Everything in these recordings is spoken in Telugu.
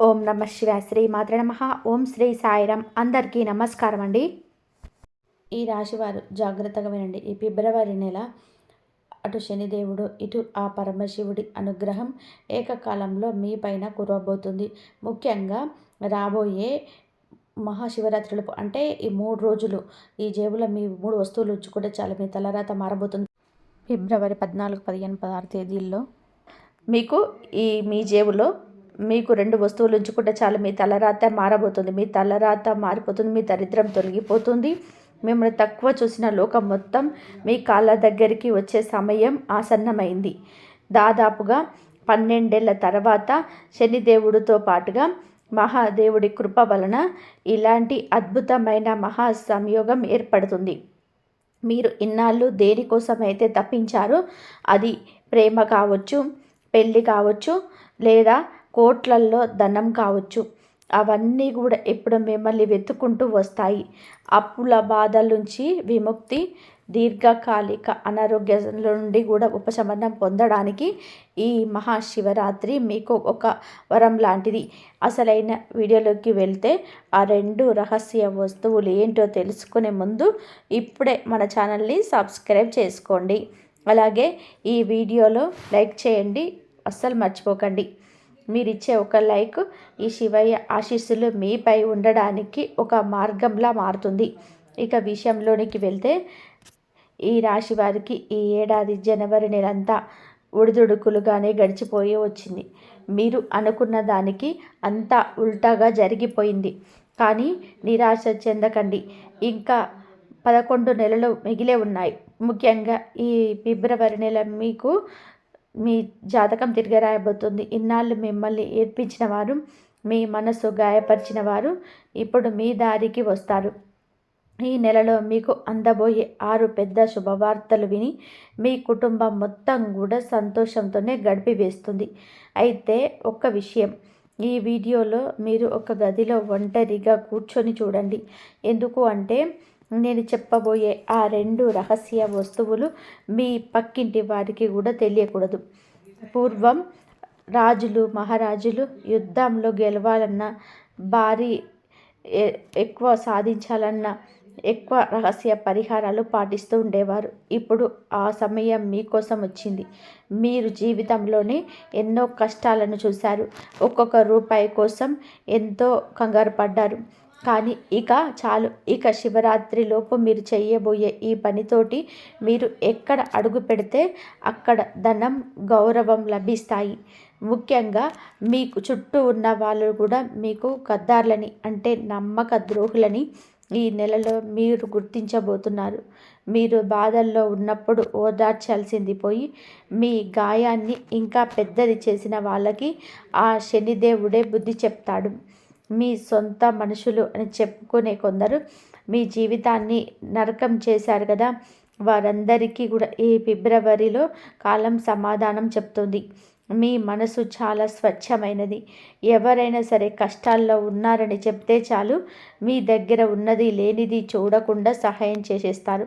ఓం నమ శివాయ. శ్రీ మాత్రే నమః. ఓం శ్రీ సాయిరాం. అందరికీ నమస్కారం అండి. ఈ రాశివారు జాగ్రత్తగా వినండి. ఈ ఫిబ్రవరి నెల అటు శనిదేవుడు ఇటు ఆ పరమశివుడి అనుగ్రహం ఏకకాలంలో మీ పైన కురవబోతుంది. ముఖ్యంగా రాబోయే మహాశివరాత్రులు అంటే ఈ 3 రోజులు ఈ జేబులో మీ 3 వస్తువులు ఉంచుకుంటే చాలు, మీ తలరాత మారబోతుంది. ఫిబ్రవరి 14, 15, 16 తేదీల్లో మీకు మీ జేబులో మీకు 2 వస్తువులు ఉంచుకుంటే చాలు, మీ తలరాత మారబోతుంది. మీ తలరాత మారిపోతుంది. మీ దరిద్రం తొలగిపోతుంది. మిమ్మల్ని తక్కువ చూసిన లోకం మొత్తం మీ కాళ్ళ దగ్గరికి వచ్చే సమయం ఆసన్నమైంది. దాదాపుగా 12 ఏళ్ల తర్వాత శనిదేవుడితో పాటుగా మహాదేవుడి కృప వలన ఇలాంటి అద్భుతమైన మహా సంయోగం ఏర్పడుతుంది. మీరు ఇన్నాళ్ళు దేనికోసమైతే తప్పించారో, అది ప్రేమ కావచ్చు, పెళ్ళి కావచ్చు, లేదా కోట్లల్లో ధనం కావచ్చు, అవన్నీ కూడా ఇప్పుడు మిమ్మల్ని వెతుక్కుంటూ వస్తాయి. అప్పుల బాధల నుంచి విముక్తి, దీర్ఘకాలిక అనారోగ్యాల నుండి కూడా ఉపశమనం పొందడానికి ఈ మహాశివరాత్రి మీకు ఒక వరం లాంటిది. అసలైన వీడియోలోకి వెళ్తే ఆ 2 రహస్య వస్తువులు ఏంటో తెలుసుకునే ముందు ఇప్పుడే మన ఛానల్ని సబ్స్క్రైబ్ చేసుకోండి. అలాగే ఈ వీడియోలో లైక్ చేయండి, అస్సలు మర్చిపోకండి. మీరిచ్చే ఒక లైక్ ఈ శివయ్య ఆశీస్సులు మీపై ఉండడానికి ఒక మార్గంలా మారుతుంది. ఇక విషయంలోనికి వెళ్తే ఈ రాశి వారికి ఈ ఏడాది జనవరి నెలంతా ఉడిదుడుకులుగానే గడిచిపోయి వచ్చింది. మీరు అనుకున్న దానికి అంతా ఉల్టాగా జరిగిపోయింది. కానీ నిరాశ చెందకండి. ఇంకా 11 నెలలు మిగిలే ఉన్నాయి. ముఖ్యంగా ఈ ఫిబ్రవరి నెల మీకు మీ జాతకం తిరిగి రాయబోతుంది. ఇన్నాళ్ళు మిమ్మల్ని ఏడ్పించిన వారు, మీ మనసు గాయపరిచిన వారు ఇప్పుడు మీ దారికి వస్తారు. ఈ నెలలో మీకు అందబోయే 6 పెద్ద శుభవార్తలు విని మీ కుటుంబం మొత్తం కూడా సంతోషంతోనే గడిపివేస్తుంది. అయితే ఒక్క విషయం, ఈ వీడియోలో మీరు ఒక గదిలో ఒంటరిగా కూర్చొని చూడండి. ఎందుకు అంటే నేను చెప్పబోయే ఆ 2 రహస్య వస్తువులు మీ పక్కింటి వారికి కూడా తెలియకూడదు. పూర్వం రాజులు, మహారాజులు యుద్ధంలో గెలవాలన్నా, భారీ ఎక్కువ సాధించాలన్నా ఎక్కువ రహస్య పరిహారాలు పాటిస్తూ ఉండేవారు. ఇప్పుడు ఆ సమయం మీకోసం వచ్చింది. మీరు జీవితంలోనే ఎన్నో కష్టాలను చూశారు. ఒక్కొక్క రూపాయి కోసం ఎంతో కంగారు పడ్డారు. కానీ ఇక చాలు. ఇక శివరాత్రిలోపు మీరు చేయబోయే ఈ పనితోటి మీరు ఎక్కడ అడుగు పెడితే అక్కడ ధనం, గౌరవం లభిస్తాయి. ముఖ్యంగా మీకు చుట్టూ ఉన్న వాళ్ళు కూడా మీకు గద్దార్లని అంటే నమ్మక ద్రోహులని ఈ నెలలో మీరు గుర్తించబోతున్నారు. మీరు బాధల్లో ఉన్నప్పుడు ఓదార్చాల్సింది పోయి మీ గాయాన్ని ఇంకా పెద్దది చేసిన వాళ్ళకి ఆ శనిదేవుడే బుద్ధి చెప్తాడు. మీ సొంత మనుషులు అని చెప్పుకునే కొందరు మీ జీవితాన్ని నరకం చేశారు కదా, వారందరికీ కూడా ఈ ఫిబ్రవరిలో కాలం సమాధానం చెప్తుంది. మీ మనసు చాలా స్వచ్ఛమైనది. ఎవరైనా సరే కష్టాల్లో ఉన్నారని చెప్తే చాలు, మీ దగ్గర ఉన్నది లేనిది చూడకుండా సహాయం చేసేస్తారు.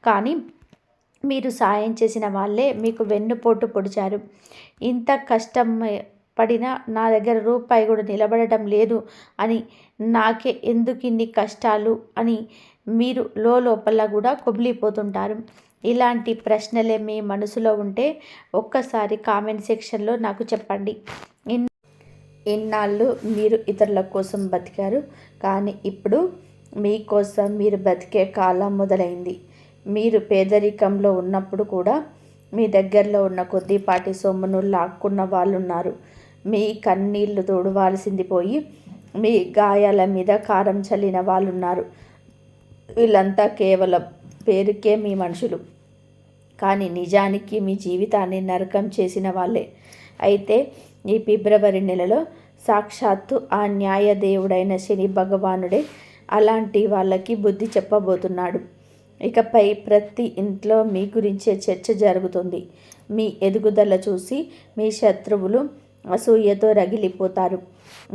కానీ మీరు సాయం చేసిన వాళ్ళే మీకు వెన్నుపోటు పొడిచారు. ఇంత కష్టం పడినా నా దగ్గర రూపాయి కూడా నిలబడటం లేదు అని, నాకే ఎందుకు ఇన్ని కష్టాలు అని మీరు లోపల కూడా కుమిలిపోతుంటారు. ఇలాంటి ప్రశ్నలే మీ మనసులో ఉంటే ఒక్కసారి కామెంట్ సెక్షన్లో నాకు చెప్పండి. ఇన్నాళ్ళు మీరు ఇతరుల కోసం బతికారు, కానీ ఇప్పుడు మీకోసం మీరు బతికే కాలం మొదలైంది. మీరు పేదరికంలో ఉన్నప్పుడు కూడా మీ దగ్గరలో ఉన్న కొద్దిపాటి సొమ్మును లాక్కున్న వాళ్ళు ఉన్నారు. మీ కన్నీళ్లు తోడవాల్సింది పోయి మీ గాయాల మీద కారం చల్లిన వాళ్ళు ఉన్నారు. వీళ్ళంతా కేవలం పేరుకే మీ మనుషులు, కానీ నిజానికి మీ జీవితాన్ని నరకం చేసిన వాళ్ళే. అయితే ఈ ఫిబ్రవరి నెలలో సాక్షాత్తు ఆ న్యాయదేవుడైన శని భగవానుడే అలాంటి వాళ్ళకి బుద్ధి చెప్పబోతున్నాడు. ఇకపై ప్రతి ఇంట్లో మీ గురించే చర్చ జరుగుతుంది. మీ ఎదుగుదల చూసి మీ శత్రువులు అసూయతో రగిలిపోతారు.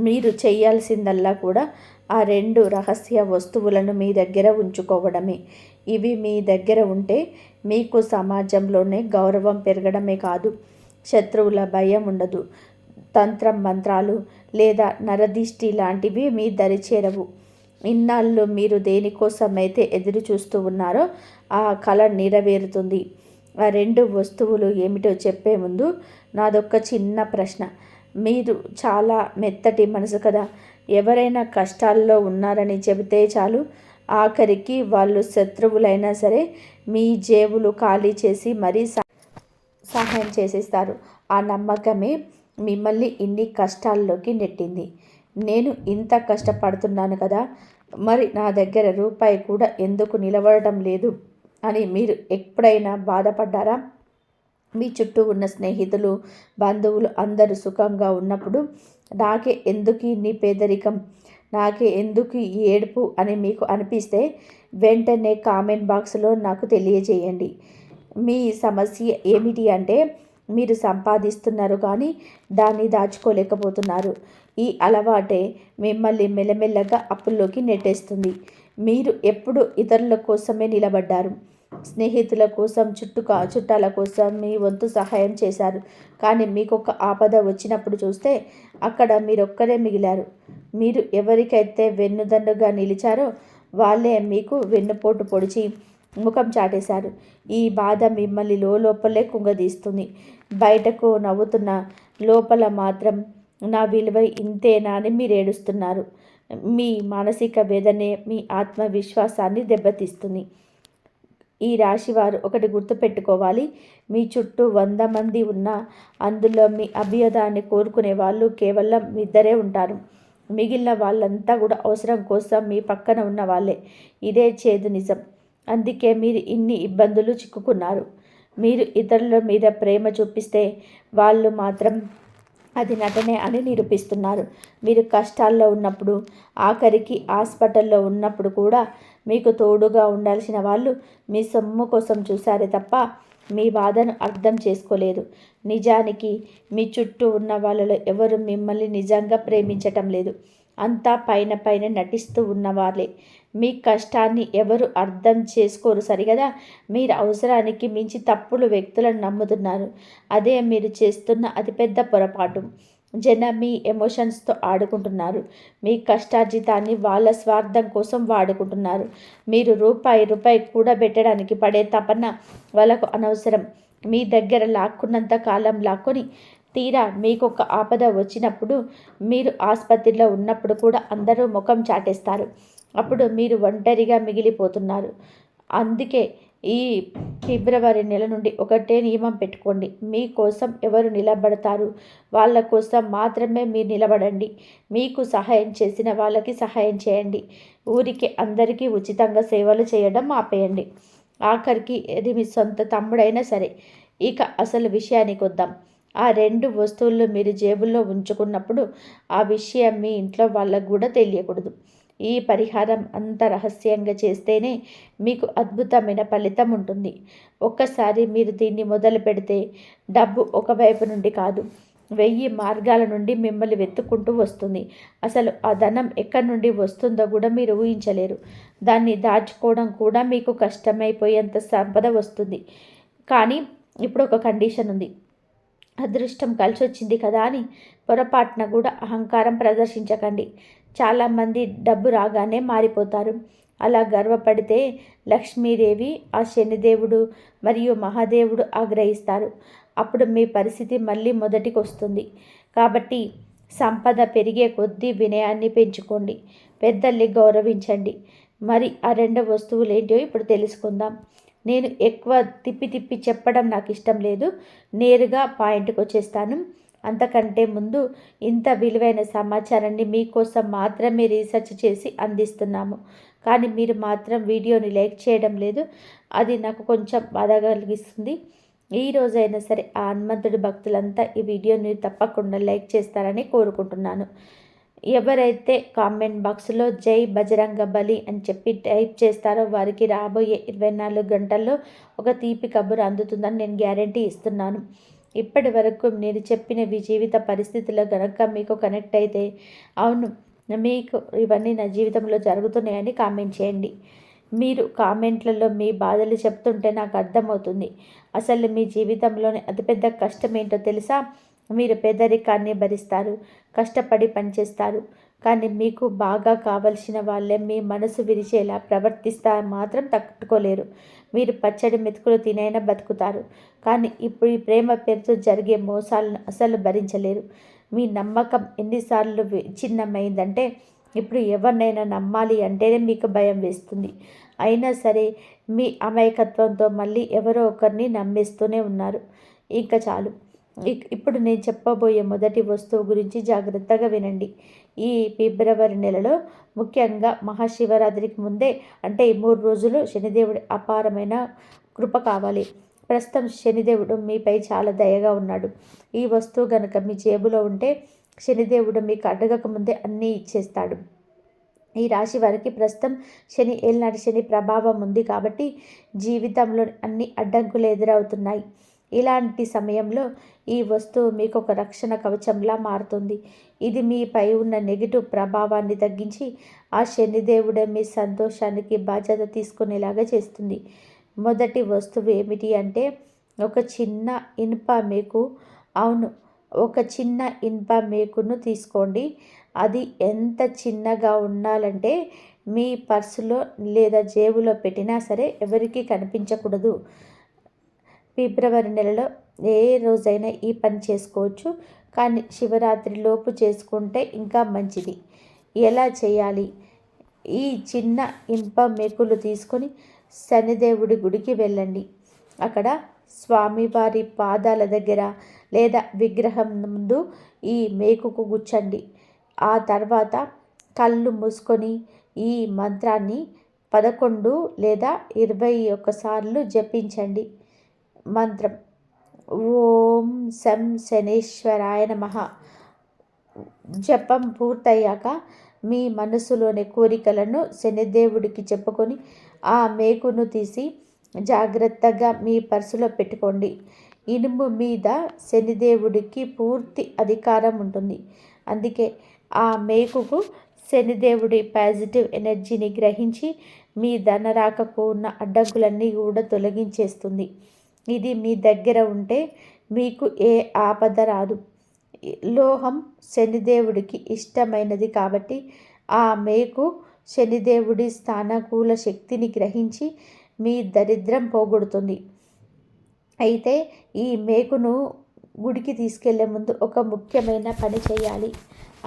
మీరు చేయాల్సిందల్లా కూడా ఆ 2 రహస్య వస్తువులను మీ దగ్గర ఉంచుకోవడమే. ఇవి మీ దగ్గర ఉంటే మీకు సమాజంలోనే గౌరవం పెరగడమే కాదు, శత్రువుల భయం ఉండదు. తంత్రం మంత్రాలు లేదా నరదిష్టి లాంటివి మీ దరి చేరవు. ఇన్నాళ్ళు మీరు దేనికోసమైతే ఎదురు చూస్తూ ఉన్నారో ఆ కళ నెరవేరుతుంది. ఆ 2 వస్తువులు ఏమిటో చెప్పే ముందు నాదొక్క చిన్న ప్రశ్న. మీరు చాలా మెత్తటి మనసు కదా. ఎవరైనా కష్టాల్లో ఉన్నారని చెబితే చాలు, ఆఖరికి వాళ్ళు శత్రువులైనా సరే మీ జేబులు ఖాళీ చేసి మరీ సహాయం చేసేస్తారు. ఆ నమ్మకమే మిమ్మల్ని ఇన్ని కష్టాల్లోకి నెట్టింది. నేను ఇంత కష్టపడుతున్నాను కదా, మరి నా దగ్గర రూపాయి కూడా ఎందుకు నిలబడటం లేదు అని మీరు ఎప్పుడైనా బాధపడ్డారా? మీ చుట్టూ ఉన్న స్నేహితులు, బంధువులు అందరూ సుఖంగా ఉన్నప్పుడు నాకే ఎందుకు ఇన్ని పేదరికం, నాకే ఎందుకు ఈ ఏడుపు అని మీకు అనిపిస్తే వెంటనే కామెంట్ బాక్స్లో నాకు తెలియజేయండి. మీ సమస్య ఏమిటి అంటే మీరు సంపాదిస్తున్నారు కానీ దాన్ని దాచుకోలేకపోతున్నారు. ఈ అలవాటే మిమ్మల్ని మెల్లమెల్లగా అప్పుల్లోకి నెట్టేస్తుంది. మీరు ఎప్పుడు ఇతరుల కోసమే నిలబడ్డారు. స్నేహితుల కోసం, చుట్టాల కోసం మీ వంతు సహాయం చేశారు. కానీ మీకొక ఆపద వచ్చినప్పుడు చూస్తే అక్కడ మీరొక్కరే మిగిలారు. మీరు ఎవరికైతే వెన్నుదన్నుగా నిలిచారో వాళ్ళే మీకు వెన్నుపోటు పొడిచి ముఖం చాటేశారు. ఈ బాధ మిమ్మల్ని లోపలే కుంగదీస్తుంది. బయటకు నవ్వుతున్న లోపల మాత్రం నా విలువ ఇంతేనా అని మీరు ఏడుస్తున్నారు. మీ మానసిక వేదనే మీ ఆత్మవిశ్వాసాన్ని దెబ్బతీస్తుంది. ఈ రాశివారు ఒకటి గుర్తుపెట్టుకోవాలి. మీ చుట్టూ 100 మంది ఉన్నా అందులో మీ అభ్యుదయాన్ని కోరుకునే వాళ్ళు కేవలం ఇద్దరే ఉంటారు. మిగిలిన వాళ్ళంతా కూడా అవసరం కోసం మీ పక్కన ఉన్న వాళ్ళే. ఇదే చేదు నిజం. అందుకే మీరు ఇన్ని ఇబ్బందులు చిక్కుకున్నారు. మీరు ఇతరుల మీద ప్రేమ చూపిస్తే వాళ్ళు మాత్రం అది నటనే అని నిరూపిస్తున్నారు. మీరు కష్టాల్లో ఉన్నప్పుడు, ఆఖరికి హాస్పిటల్లో ఉన్నప్పుడు కూడా మీకు తోడుగా ఉండాల్సిన వాళ్ళు మీ సొమ్ము కోసం చూశారే తప్ప మీ బాధను అర్థం చేసుకోలేదు. నిజానికి మీ చుట్టూ ఉన్న వాళ్ళలో ఎవరు మిమ్మల్ని నిజంగా ప్రేమించటం లేదు. అంతా పైన నటిస్తూ ఉన్నవాళ్ళే. మీ కష్టాన్ని ఎవరు అర్థం చేసుకోరు సరిగదా. మీరు అవసరానికి మించి తప్పుడు వ్యక్తులను నమ్ముతున్నారు. అదే మీరు చేస్తున్న అతిపెద్ద పొరపాటు. జనం మీ ఎమోషన్స్తో ఆడుకుంటున్నారు. మీ కష్టార్జితాన్ని వాళ్ళ స్వార్థం కోసం వాడుకుంటున్నారు. మీరు రూపాయి కూడా పెట్టడానికి పడే తపన వాళ్ళకు అనవసరం. మీ దగ్గర లాక్కున్నంత కాలం లాక్కొని తీరా మీకొక ఆపద వచ్చినప్పుడు, మీరు ఆసుపత్రిలో ఉన్నప్పుడు కూడా అందరూ ముఖం చాటేస్తారు. అప్పుడు మీరు ఒంటరిగా మిగిలిపోతున్నారు. అందుకే ఈ ఫిబ్రవరి నెల నుండి ఒకటే నియమం పెట్టుకోండి. మీకోసం ఎవరు నిలబడతారు వాళ్ళ కోసం మాత్రమే మీరు నిలబడండి. మీకు సహాయం చేసిన వాళ్ళకి సహాయం చేయండి. ఊరికి అందరికీ ఉచితంగా సేవలు చేయడం ఆపేయండి. ఆఖరికి అది మీ సొంత తమ్ముడైనా సరే. ఇక అసలు విషయానికి వద్దాం. ఆ 2 వస్తువులు మీరు జేబుల్లో ఉంచుకున్నప్పుడు ఆ విషయం మీ ఇంట్లో వాళ్ళకు కూడా తెలియకూడదు. ఈ పరిహారం అంత రహస్యంగా చేస్తేనే మీకు అద్భుతమైన ఫలితం ఉంటుంది. ఒక్కసారి మీరు దీన్ని మొదలు పెడితే డబ్బు ఒకవైపు నుండి కాదు, 1000 మార్గాల నుండి మిమ్మల్ని వెతుక్కుంటూ వస్తుంది. అసలు ఆ ధనం ఎక్కడి నుండి వస్తుందో కూడా మీరు ఊహించలేరు. దాన్ని దాచుకోవడం కూడా మీకు కష్టమైపోయేంత సంపద వస్తుంది. కానీ ఇప్పుడు ఒక కండిషన్ ఉంది. అదృష్టం కలిసొచ్చింది కదా అని పొరపాటున కూడా అహంకారం ప్రదర్శించకండి. చాలామంది డబ్బు రాగానే మారిపోతారు. అలా గర్వపడితే లక్ష్మీదేవి, ఆ శనిదేవుడు మరియు మహాదేవుడు ఆగ్రహిస్తారు. అప్పుడు మీ పరిస్థితి మళ్ళీ మొదటికి వస్తుంది. కాబట్టి సంపద పెరిగే కొద్దీ వినయాన్ని పెంచుకోండి. పెద్దల్ని గౌరవించండి. మరి ఆ 2 వస్తువులు ఏంటో ఇప్పుడు తెలుసుకుందాం. నేను ఎక్కువ తిప్పి చెప్పడం నాకు ఇష్టం లేదు. నేరుగా పాయింట్కి వచ్చేస్తాను. అంతకంటే ముందు ఇంత విలువైన సమాచారాన్ని మీకోసం మాత్రమే రీసెర్చ్ చేసి అందిస్తున్నాము. కానీ మీరు మాత్రం వీడియోని లైక్ చేయడం లేదు. అది నాకు కొంచెం బాధ కలిగిస్తుంది. ఈ రోజైనా సరే ఆ హనుమంతుడి భక్తులంతా ఈ వీడియోని తప్పకుండా లైక్ చేస్తారని కోరుకుంటున్నాను. ఎవరైతే కామెంట్ బాక్స్లో జై బజరంగ బలి అని చెప్పి టైప్ చేస్తారో వారికి రాబోయే 24 గంటల్లో ఒక తీపి కబురు అందుతుందని నేను గ్యారంటీ ఇస్తున్నాను. ఇప్పటి వరకు నేను చెప్పిన మీ జీవిత పరిస్థితుల్లో కనుక మీకు కనెక్ట్ అయితే, అవును మీకు ఇవన్నీ నా జీవితంలో జరుగుతున్నాయని కామెంట్ చేయండి. మీరు కామెంట్లలో మీ బాధలు చెప్తుంటే నాకు అర్థమవుతుంది. అసలు మీ జీవితంలోని అతిపెద్ద కష్టం ఏంటో తెలుసా? మీరు పేదరికాన్ని భరిస్తారు, కష్టపడి పనిచేస్తారు. కానీ మీకు బాగా కావలసిన వాళ్ళే మీ మనసు విరిచేలా ప్రవర్తిస్తా మాత్రం తట్టుకోలేరు. మీరు పచ్చడి మెతుకులు తినైనా బతుకుతారు. కానీ ఇప్పుడు ఈ ప్రేమ పేరుతో జరిగే మోసాలను అసలు భరించలేరు. మీ నమ్మకం ఎన్నిసార్లు విచ్ఛిన్నమైందంటే ఇప్పుడు ఎవరినైనా నమ్మాలి అంటేనే మీకు భయం వేస్తుంది. అయినా సరే మీ అమాయకత్వంతో మళ్ళీ ఎవరో ఒకరిని నమ్మేస్తూనే ఉన్నారు. ఇంకా చాలు. ఇప్పుడు నేను చెప్పబోయే మొదటి వస్తువు గురించి జాగ్రత్తగా వినండి. ఈ ఫిబ్రవరి నెలలో ముఖ్యంగా మహాశివరాత్రికి ముందే అంటే ఈ 3 రోజులు శనిదేవుడి అపారమైన కృప కావాలి. ప్రస్తుతం శనిదేవుడు మీపై చాలా దయగా ఉన్నాడు. ఈ వస్తువు గనుక మీ జేబులో ఉంటే శనిదేవుడు మీకు అడగక ముందే అన్నీ ఇచ్చేస్తాడు. ఈ రాశి వారికి ప్రస్తుతం శని ఏలినాటి శని ప్రభావం ఉంది కాబట్టి జీవితంలో అన్ని అడ్డంకులు ఎదురవుతున్నాయి. ఇలాంటి సమయంలో ఈ వస్తువు మీకు ఒక రక్షణ కవచంలా మారుతుంది. ఇది మీపై ఉన్న నెగిటివ్ ప్రభావాన్ని తగ్గించి ఆ శనిదేవుడే మీ సంతోషానికి బాధ్యత తీసుకునేలాగా చేస్తుంది. మొదటి వస్తువు ఏమిటి అంటే ఒక చిన్న ఇనుప మేకు. అవును, ఒక చిన్న ఇనుప మేకును తీసుకోండి. అది ఎంత చిన్నగా ఉండాలంటే మీ పర్సులో లేదా జేబులో పెట్టినా సరే ఎవరికీ కనిపించకూడదు. ఫిబ్రవరి నెలలో ఏ రోజైనా ఈ పని చేసుకోవచ్చు, కానీ శివరాత్రి లోపు చేసుకుంటే ఇంకా మంచిది. ఎలా చేయాలి? ఈ చిన్న ఇనుప మేకులు తీసుకొని శనిదేవుడి గుడికి వెళ్ళండి. అక్కడ స్వామివారి పాదాల దగ్గర లేదా విగ్రహం ముందు ఈ మేకుకు గుచ్చండి. ఆ తర్వాత కళ్ళు మూసుకొని ఈ మంత్రాన్ని 11 లేదా 21 సార్లు జపించండి. మంత్రం: ఓం శం శనేశ్వరాయ నమః. జపం పూర్తయ్యాక మీ మనసులోని కోరికలను శనిదేవుడికి చెప్పుకొని ఆ మేకును తీసి జాగ్రత్తగా మీ పర్సులో పెట్టుకోండి. ఇనుము మీద శనిదేవుడికి పూర్తి అధికారం ఉంటుంది. అందుకే ఆ మేకుకు శనిదేవుడి పాజిటివ్ ఎనర్జీని గ్రహించి మీ ధనరాకకు ఉన్న అడ్డంకులన్నీ కూడా తొలగించేస్తుంది. ఇది మీ దగ్గర ఉంటే మీకు ఏ ఆపద రాదు. లోహం శనిదేవుడికి ఇష్టమైనది కాబట్టి ఆ మేకు శనిదేవుడి స్థానకూల శక్తిని గ్రహించి మీ దరిద్రం పోగొడుతుంది. అయితే ఈ మేకును గుడికి తీసుకెళ్లే ముందు ఒక ముఖ్యమైన పని చేయాలి.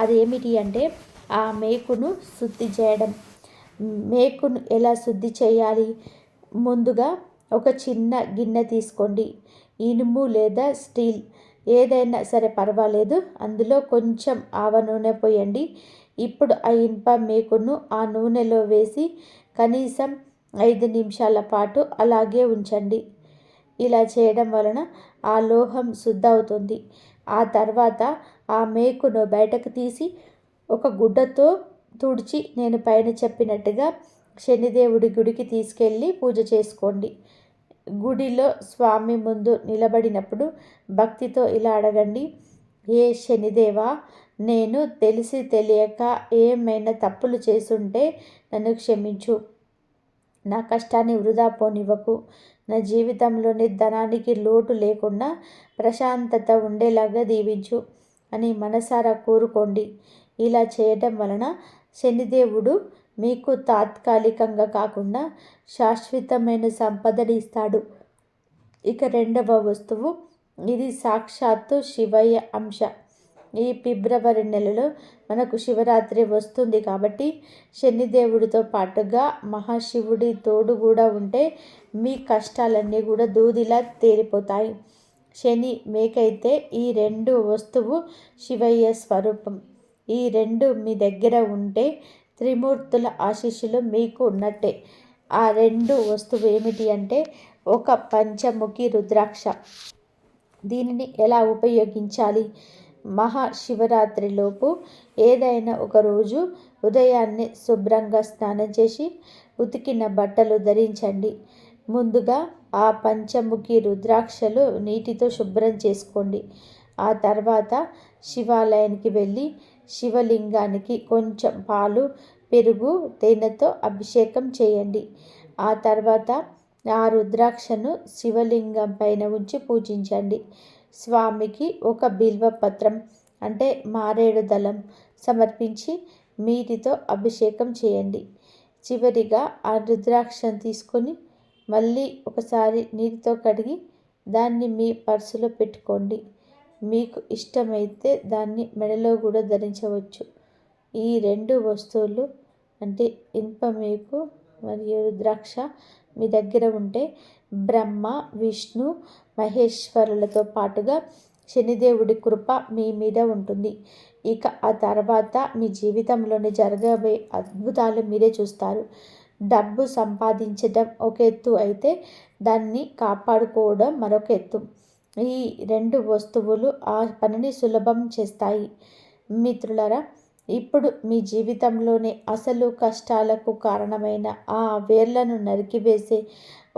అదేమిటి అంటే ఆ మేకును శుద్ధి చేయడం. మేకును ఎలా శుద్ధి చేయాలి? ముందుగా ఒక చిన్న గిన్నె తీసుకోండి. ఇనుము లేదా స్టీల్ ఏదైనా సరే పర్వాలేదు. అందులో కొంచెం ఆవ నూనె పోయండి. ఇప్పుడు ఆ ఇనుప మేకును ఆ నూనెలో వేసి కనీసం 5 నిమిషాల పాటు అలాగే ఉంచండి. ఇలా చేయడం వలన ఆ లోహం శుద్ధి అవుతుంది. ఆ తర్వాత ఆ మేకును బయటకు తీసి ఒక గుడ్డతో తుడిచి నేను పైన చెప్పినట్టుగా శనిదేవుడి గుడికి తీసుకెళ్ళి పూజ చేసుకోండి. గుడిలో స్వామి ముందు నిలబడినప్పుడు భక్తితో ఇలా అడగండి: ఏ శనిదేవా, నేను తెలిసి తెలియక ఏమైనా తప్పులు చేసుంటే నన్ను క్షమించు. నా కష్టాన్ని వృధా పోనివ్వకు. నా జీవితంలోని ధనానికి లోటు లేకుండా ప్రశాంతత ఉండేలాగా దీవించు అని మనసారా కోరుకోండి. ఇలా చేయడం వలన శనిదేవుడు మీకు తాత్కాలికంగా కాకుండా శాశ్వతమైన సంపదని ఇస్తాడు. ఇక రెండవ వస్తువు, ఇది సాక్షాత్తు శివయ్య అంశ. ఈ ఫిబ్రవరి నెలలో మనకు శివరాత్రి వస్తుంది కాబట్టి శనిదేవుడితో పాటుగా మహాశివుడి తోడు కూడా ఉంటే మీ కష్టాలన్నీ కూడా దూదిలా తేలిపోతాయి. శని మేకైతే ఈ 2 వస్తువు శివయ్య స్వరూపం. ఈ 2 మీ దగ్గర ఉంటే త్రిమూర్తుల ఆశీస్సులు మీకు ఉన్నట్టే. ఆ 2 వస్తువు ఏమిటి అంటే ఒక పంచముఖి రుద్రాక్ష. దీనిని ఎలా ఉపయోగించాలి? మహాశివరాత్రిలోపు ఏదైనా ఒక రోజు ఉదయాన్నే శుభ్రంగా స్నానం చేసి ఉతికిన బట్టలు ధరించండి. ముందుగా ఆ పంచముఖి రుద్రాక్షలు నీటితో శుభ్రం చేసుకోండి. ఆ తర్వాత శివాలయానికి వెళ్ళి శివలింగానికి కొంచెం పాలు, పెరుగు, తేనెతో అభిషేకం చేయండి. ఆ తర్వాత ఆ రుద్రాక్షను శివలింగం పైన ఉంచి పూజించండి. స్వామికి ఒక బిల్వపత్రం అంటే మారేడు దళం సమర్పించి నీటితో అభిషేకం చేయండి. చివరిగా ఆ రుద్రాక్షను తీసుకొని మళ్ళీ ఒకసారి నీటితో కడిగి దాన్ని మీ పర్సులో పెట్టుకోండి. మీకు ఇష్టమైతే దాన్ని మెడలో కూడా ధరించవచ్చు. ఈ 2 వస్తువులు అంటే ఇనుప మేకు మరియు రుద్రాక్ష మీ దగ్గర ఉంటే బ్రహ్మ, విష్ణు, మహేశ్వరులతో పాటుగా శనిదేవుడి కృప మీ మీద ఉంటుంది. ఇక ఆ తర్వాత మీ జీవితంలోని జరగబోయే అద్భుతాలు మీరే చూస్తారు. డబ్బు సంపాదించడం ఒక ఎత్తు అయితే దాన్ని కాపాడుకోవడం మరొక ఎత్తు. ఈ 2 వస్తువులు ఆ పనిని సులభం చేస్తాయి. మిత్రులారా, ఇప్పుడు మీ జీవితంలోని అసలు కష్టాలకు కారణమైన ఆ వేర్లను నరికివేసే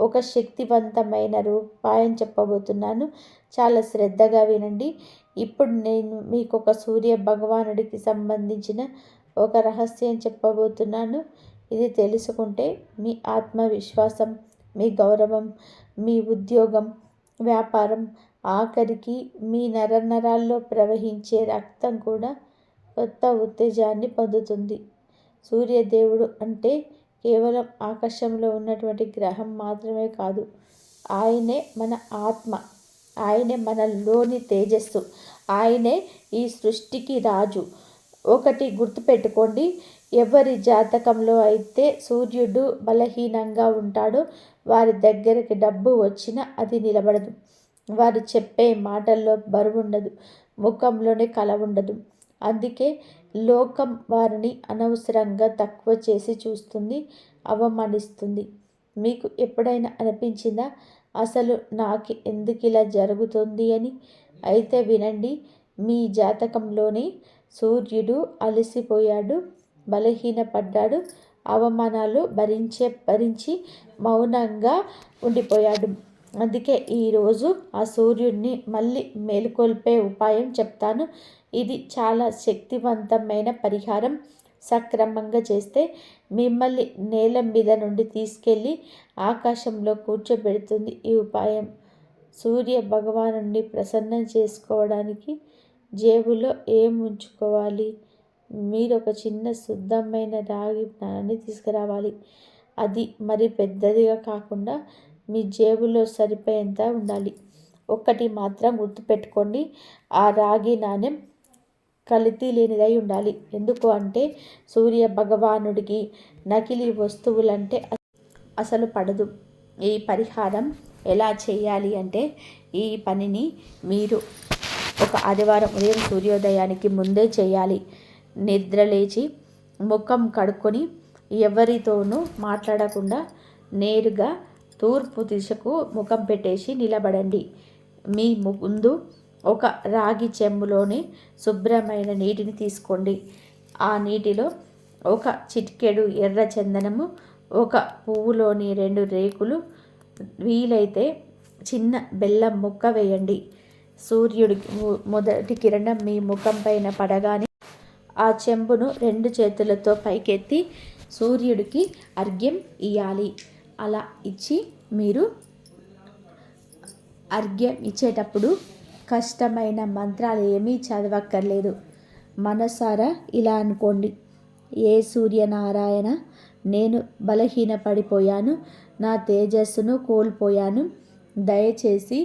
ఒక శక్తివంతమైన ఉపాయం చెప్పబోతున్నాను. చాలా శ్రద్ధగా వినండి. ఇప్పుడు నేను మీకు ఒక సూర్య భగవానుడికి సంబంధించిన ఒక రహస్యం చెప్పబోతున్నాను. ఇది తెలుసుకుంటే మీ ఆత్మవిశ్వాసం, మీ గౌరవం, మీ ఉద్యోగం, వ్యాపారం, ఆఖరికి మీ నరనరాల్లో ప్రవహించే రక్తం కూడా కొత్త ఉత్తేజాన్ని పొందుతుంది. సూర్యదేవుడు అంటే కేవలం ఆకాశంలో ఉన్నటువంటి గ్రహం మాత్రమే కాదు. ఆయనే మన ఆత్మ, ఆయనే మనలోని తేజస్సు, ఆయనే ఈ సృష్టికి రాజు. ఒకటి గుర్తుపెట్టుకోండి, ఎవరి జాతకంలో అయితే సూర్యుడు బలహీనంగా ఉంటాడో వారి దగ్గరికి డబ్బు వచ్చినా అది నిలబడదు. వారు చెప్పే మాటల్లో బరువుండదు, ముఖంలోనే కళ ఉండదు. అందుకే లోకం వారిని అనవసరంగా తక్కువ చేసి చూస్తుంది, అవమానిస్తుంది. మీకు ఎప్పుడైనా అనిపించిందా అసలు నాకు ఎందుకు ఇలా జరుగుతుంది అని? అయితే వినండి, మీ జాతకంలోని సూర్యుడు అలసిపోయాడు, బలహీనపడ్డాడు, అవమానాలు భరించి మౌనంగా ఉండిపోయాడు. అందుకే ఈరోజు ఆ సూర్యుడిని మళ్ళీ మేలుకొల్పే ఉపాయం చెప్తాను. ఇది చాలా శక్తివంతమైన పరిహారం. సక్రమంగా చేస్తే మిమ్మల్ని నేల మీద నుండి తీసుకెళ్ళి ఆకాశంలో కూర్చోబెడుతుంది ఈ ఉపాయం. సూర్య భగవానుడిని ప్రసన్నం చేసుకోవడానికి జేబులో ఏం ఉంచుకోవాలి? మీరు ఒక చిన్న శుద్ధమైన రాగి నాణాన్ని తీసుకురావాలి. అది మరి పెద్దదిగా కాకుండా మీ జేబులో సరిపోయేంత ఉండాలి. ఒక్కటి మాత్రం గుర్తుపెట్టుకోండి, ఆ రాగి నాణెం కల్తీ లేనిదై ఉండాలి. ఎందుకు అంటే సూర్య భగవానుడికి నకిలీ వస్తువులంటే అసలు పడదు. ఈ పరిహారం ఎలా చేయాలి అంటే, ఈ పనిని మీరు ఒక ఆదివారం ఉదయం సూర్యోదయానికి ముందే చేయాలి. నిద్రలేచి ముఖం కడుక్కొని ఎవరితోనూ మాట్లాడకుండా నేరుగా తూర్పు దిశకు ముఖం పెట్టేసి నిలబడండి. మీ ముందు ఒక రాగి చెంబులోని శుభ్రమైన నీటిని తీసుకోండి. ఆ నీటిలో ఒక చిటికెడు ఎర్ర చందనము, ఒక పువ్వులోని 2 రేకులు, వీలైతే చిన్న బెల్లం ముక్క వేయండి. సూర్యుడికి మొదటి కిరణం మీ ముఖం పైన పడగానే ఆ చెంబును 2 చేతులతో పైకెత్తి సూర్యుడికి అర్ఘ్యం ఇయ్యాలి. అలా ఇచ్చి మీరు అర్ఘ్యం ఇచ్చేటప్పుడు కష్టమైన మంత్రాలు ఏమీ చదవక్కర్లేదు. మనసారా ఇలా అనుకోండి, ఏ సూర్యనారాయణ, నేను బలహీనపడిపోయాను, నా తేజస్సును కోల్పోయాను. దయచేసి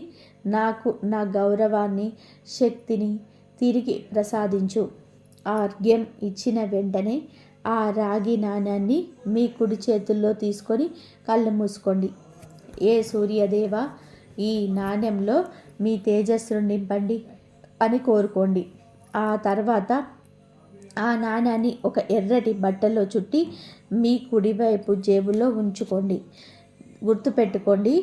నాకు నా గౌరవాన్ని, శక్తిని తిరిగి ప్రసాదించు. ఆ అర్ఘ్యం ఇచ్చిన వెంటనే ఆ రాగి నాణ్యాన్ని మీ కుడి చేతుల్లో తీసుకొని కళ్ళు మూసుకోండి. ఏ సూర్యదేవ, ఈ నాణ్యంలో మీ తేజస్సును నింపండి అని కోరుకోండి. ఆ తర్వాత ఆ నాణ్యాన్ని ఒక ఎర్రటి బట్టలో చుట్టి మీ కుడివైపు జేబులో ఉంచుకోండి. గుర్తుపెట్టుకోండి,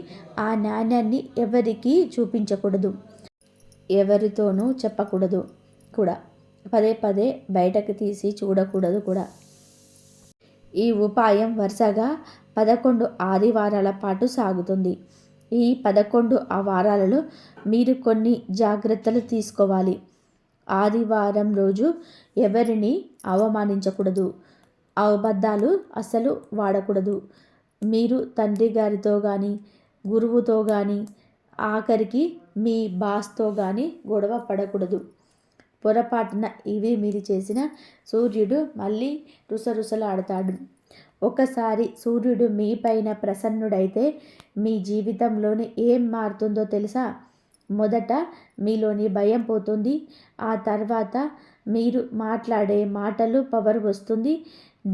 ఆ నాణ్యాన్ని ఎవరికీ చూపించకూడదు, ఎవరితోనూ చెప్పకూడదు కూడా. పదే పదే బయటకు తీసి చూడకూడదు కూడా. ఈ ఉపాయం వరుసగా 11 ఆదివారాల పాటు సాగుతుంది. ఈ 11 వారాలలో మీరు కొన్ని జాగ్రత్తలు తీసుకోవాలి. ఆదివారం రోజు ఎవరిని అవమానించకూడదు, అబద్ధాలు అస్సలు వాడకూడదు. మీరు తండ్రి గారితో కానీ, గురువుతో కానీ ఆఖరికి మీ బాస్తో కానీ గొడవ పడకూడదు. పొరపాటున ఇవి మీరు చేసిన సూర్యుడు మళ్ళీ రుసరుసలాడతాడు. ఒకసారి సూర్యుడు మీ పైన ప్రసన్నుడైతే మీ జీవితంలోని ఏం మారుతుందో తెలుసా? మొదట మీలోని భయం పోతుంది. ఆ తర్వాత మీరు మాట్లాడే మాటలు పవర్ వస్తుంది.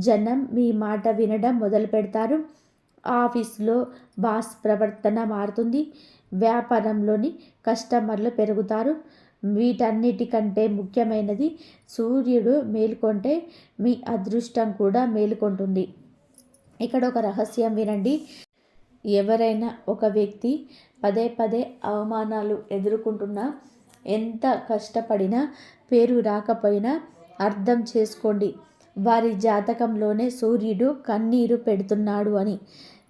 జనం మీ మాట వినడం మొదలు పెడతారు. ఆఫీస్లో బాస్ ప్రవర్తన మారుతుంది. వ్యాపారంలోని కస్టమర్లు పెరుగుతారు. వీటన్నిటికంటే ముఖ్యమైనది, సూర్యుడు మేలుకొంటే మీ అదృష్టం కూడా మేలుకొంటుంది. ఇక్కడ ఒక రహస్యం వినండి. ఎవరైనా ఒక వ్యక్తి పదే పదే అవమానాలు ఎదుర్కొంటున్నా, ఎంత కష్టపడినా పేరు రాకపోయినా అర్థం చేసుకోండి, వారి జాతకంలోనే సూర్యుడు కన్నీరు పెడుతున్నాడు అని.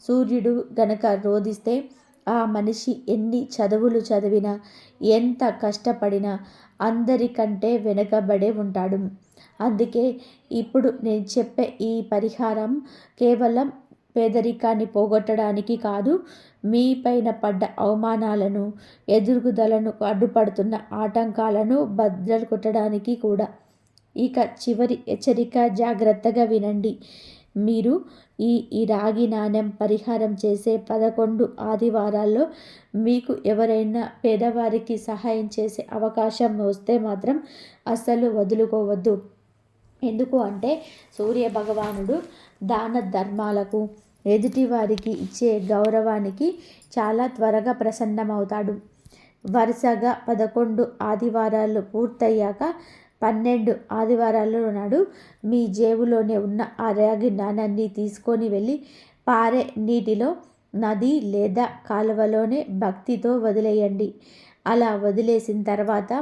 సూర్యుడు గనక రోదిస్తే ఆ మనిషి ఎన్ని చదువులు చదివినా, ఎంత కష్టపడినా అందరికంటే వెనుకబడే ఉంటాడు. అందుకే ఇప్పుడు నేను చెప్పే ఈ పరిహారం కేవలం పేదరికాన్ని పోగొట్టడానికి కాదు, మీ పైన పడ్డ అవమానాలను, ఎదుగుదలను అడ్డుపడుతున్న ఆటంకాలను బద్దలు కొట్టడానికి కూడా. ఇక చివరి హెచ్చరిక, జాగ్రత్తగా వినండి. మీరు ఈ రాగి నాణెం పరిహారం చేసే 11 ఆదివారాల్లో మీకు ఎవరైనా పేదవారికి సహాయం చేసే అవకాశం వస్తే మాత్రం అస్సలు వదులుకోవద్దు. ఎందుకు అంటే సూర్య భగవానుడు దాన ధర్మాలకు, ఎదుటివారికి ఇచ్చే గౌరవానికి చాలా త్వరగా ప్రసన్నమవుతాడు. వరుసగా 11 ఆదివారాలు పూర్తయ్యాక 12 ఆదివారాల నాడు మీ జేబులోనే ఉన్న ఆ రాగి నాణాన్ని తీసుకొని వెళ్ళి పారే నీటిలో, నది లేదా కాలువలోనే భక్తితో వదిలేయండి. అలా వదిలేసిన తర్వాత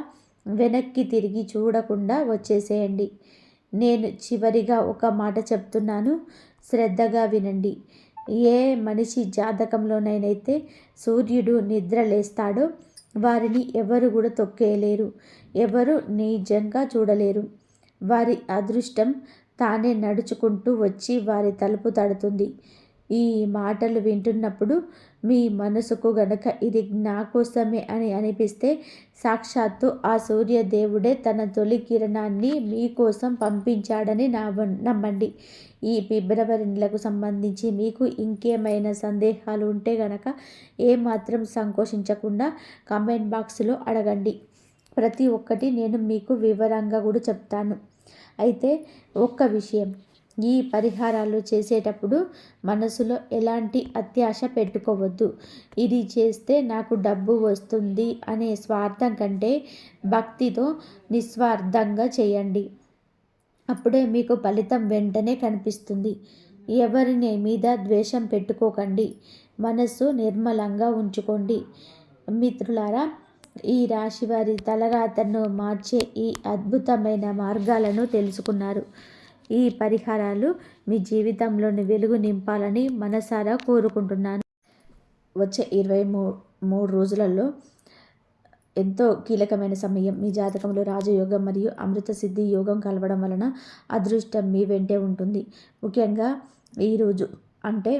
వెనక్కి తిరిగి చూడకుండా వచ్చేసేయండి. నేను చివరిగా ఒక మాట చెప్తున్నాను, శ్రద్ధగా వినండి. ఏ మనిషి జాతకంలోనైతే సూర్యుడు నిద్ర లేస్తాడో వారిని ఎవరు కూడా తొక్కేయలేరు, ఎవరు నిజంగా చూడలేరు. వారి అదృష్టం తానే నడుచుకుంటూ వచ్చి వారి తలుపు తడుతుంది. ఈ మాటలు వింటున్నప్పుడు మీ మనసుకు గనక ఇది నా కోసమే అని అనిపిస్తే, సాక్షాత్తు ఆ సూర్యదేవుడే తన తొలి కిరణాన్ని మీకోసం పంపించాడని నమ్మండి. ఈ ఫిబ్రవరి నెలకు సంబంధించి మీకు ఇంకేమైనా సందేహాలు ఉంటే గనక ఏమాత్రం సంకోచించకుండా కామెంట్ బాక్స్లో అడగండి. ప్రతి ఒక్కటి నేను మీకు వివరంగా కూడా చెప్తాను. అయితే ఒక్క విషయం, ఈ పరిహారాలు చేసేటప్పుడు మనసులో ఎలాంటి అత్యాశ పెట్టుకోవద్దు. ఇది చేస్తే నాకు డబ్బు వస్తుంది అనే స్వార్థం కంటే భక్తితో నిస్వార్థంగా చేయండి. అప్పుడే మీకు ఫలితం వెంటనే కనిపిస్తుంది. ఎవరిని మీద ద్వేషం పెట్టుకోకండి. మనస్సు నిర్మలంగా ఉంచుకోండి. మిత్రులారా, ఈ రాశి వారి తలరాతను మార్చే ఈ అద్భుతమైన మార్గాలను తెలుసుకున్నారు. ఈ పరిహారాలు మీ జీవితంలోని వెలుగు నింపాలని మనసారా కోరుకుంటున్నాను. వచ్చే 23 రోజులలో ఎంతో కీలకమైన సమయం. మీ జాతకంలో రాజయోగం మరియు అమృత సిద్ధి యోగం కలవడం వలన అదృష్టం మీ వెంటే ఉంటుంది. ముఖ్యంగా ఈరోజు అంటే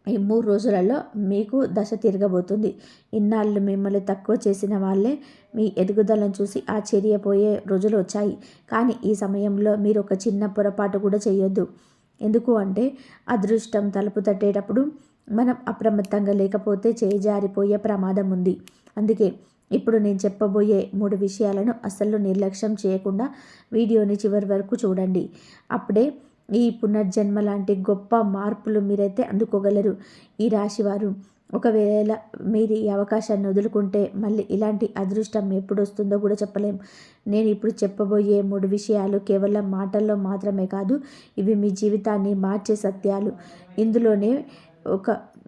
ఈ 3 రోజులలో మీకు దశ తిరగబోతుంది. ఇన్నాళ్ళు మిమ్మల్ని తక్కువ చేసిన వాళ్ళే మీ ఎదుగుదలను చూసి ఆశ్చర్యపోయే రోజులు వచ్చాయి. కానీ ఈ సమయంలో మీరు ఒక చిన్న పొరపాటు కూడా చేయొద్దు. ఎందుకు అంటే అదృష్టం తలుపు తట్టేటప్పుడు మనం అప్రమత్తంగా లేకపోతే చేజారిపోయే ప్రమాదం ఉంది. అందుకే ఇప్పుడు నేను చెప్పబోయే 3 విషయాలను అస్సలు నిర్లక్ష్యం చేయకుండా వీడియోని చివరి వరకు చూడండి. అప్పుడే ఈ పునర్జన్మ లాంటి గొప్ప మార్పులు మీరైతే అందుకోగలరు. ఈ రాశివారు ఒకవేళ మీరు ఈ అవకాశాన్ని వదులుకుంటే మళ్ళీ ఇలాంటి అదృష్టం ఎప్పుడు వస్తుందో కూడా చెప్పలేం. నేను ఇప్పుడు చెప్పబోయే 3 విషయాలు కేవలం మాటల్లో మాత్రమే కాదు, ఇవి మీ జీవితాన్ని మార్చే సత్యాలు. ఇందులోనే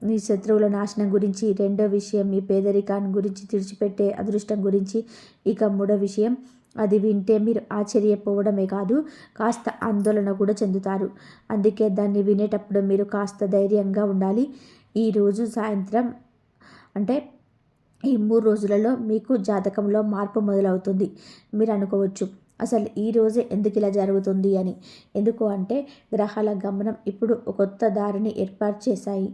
మీ శత్రువుల నాశనం గురించి, రెండో విషయం మీ పేదరికాన్ని గురించి, తుడిచిపెట్టే అదృష్టం గురించి, ఇక 3వ విషయం, అది వింటే మీరు ఆశ్చర్యపోవడమే కాదు కాస్త ఆందోళన కూడా చెందుతారు. అందుకే దాన్ని వినేటప్పుడు మీరు కాస్త ధైర్యంగా ఉండాలి. ఈరోజు సాయంత్రం అంటే ఈ 3 రోజులలో మీకు జాతకంలో మార్పు మొదలవుతుంది. మీరు అనుకోవచ్చు, అసలు ఈ రోజే ఎందుకు ఇలా జరుగుతుంది అని. ఎందుకు అంటే గ్రహాల గమనం ఇప్పుడు ఒక కొత్త దారిని ఏర్పాటు చేశాయి.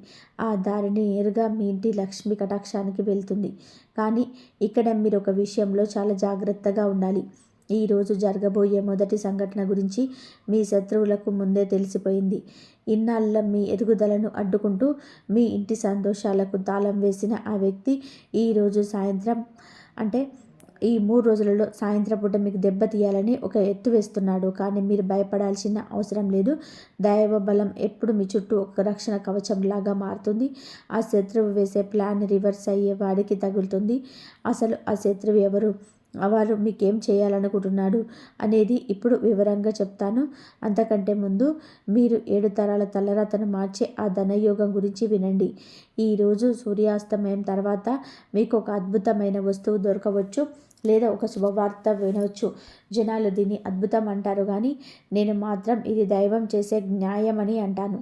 ఆ దారిని నేరుగా మీ ఇంటి లక్ష్మి కటాక్షానికి వెళ్తుంది. కానీ ఇక్కడ మీరు ఒక విషయంలో చాలా జాగ్రత్తగా ఉండాలి. ఈరోజు జరగబోయే మొదటి సంఘటన గురించి మీ శత్రువులకు ముందే తెలిసిపోయింది. ఇన్నాళ్ళ మీ ఎదుగుదలను అడ్డుకుంటూ మీ ఇంటి సంతోషాలకు తాళం వేసిన ఆ వ్యక్తి ఈరోజు సాయంత్రం అంటే ఈ 3 రోజులలో సాయంత్రం పూట మీకు దెబ్బతీయాలని ఒక ఎత్తు వేస్తున్నాడు. కానీ మీరు భయపడాల్సిన అవసరం లేదు. దైవ బలం ఎప్పుడు మీ చుట్టూ ఒక రక్షణ కవచంలాగా మారుతుంది. ఆ శత్రువు వేసే ప్లాన్ రివర్స్ అయ్యే వాడికి తగులుతుంది. అసలు ఆ శత్రువు ఎవరు, వారు మీకేం చేయాలనుకుంటున్నాడు అనేది ఇప్పుడు వివరంగా చెప్తాను. అంతకంటే ముందు మీరు 7 తరాల తలరాతను మార్చే ఆ ధనయోగం గురించి వినండి. ఈరోజు సూర్యాస్తమయం తర్వాత మీకు ఒక అద్భుతమైన వస్తువు దొరకవచ్చు, లేదా ఒక శుభవార్త వినవచ్చు. జనాలు దీన్ని అద్భుతం అంటారు, కానీ నేను మాత్రం ఇది దైవం చేసే న్యాయమని అంటాను.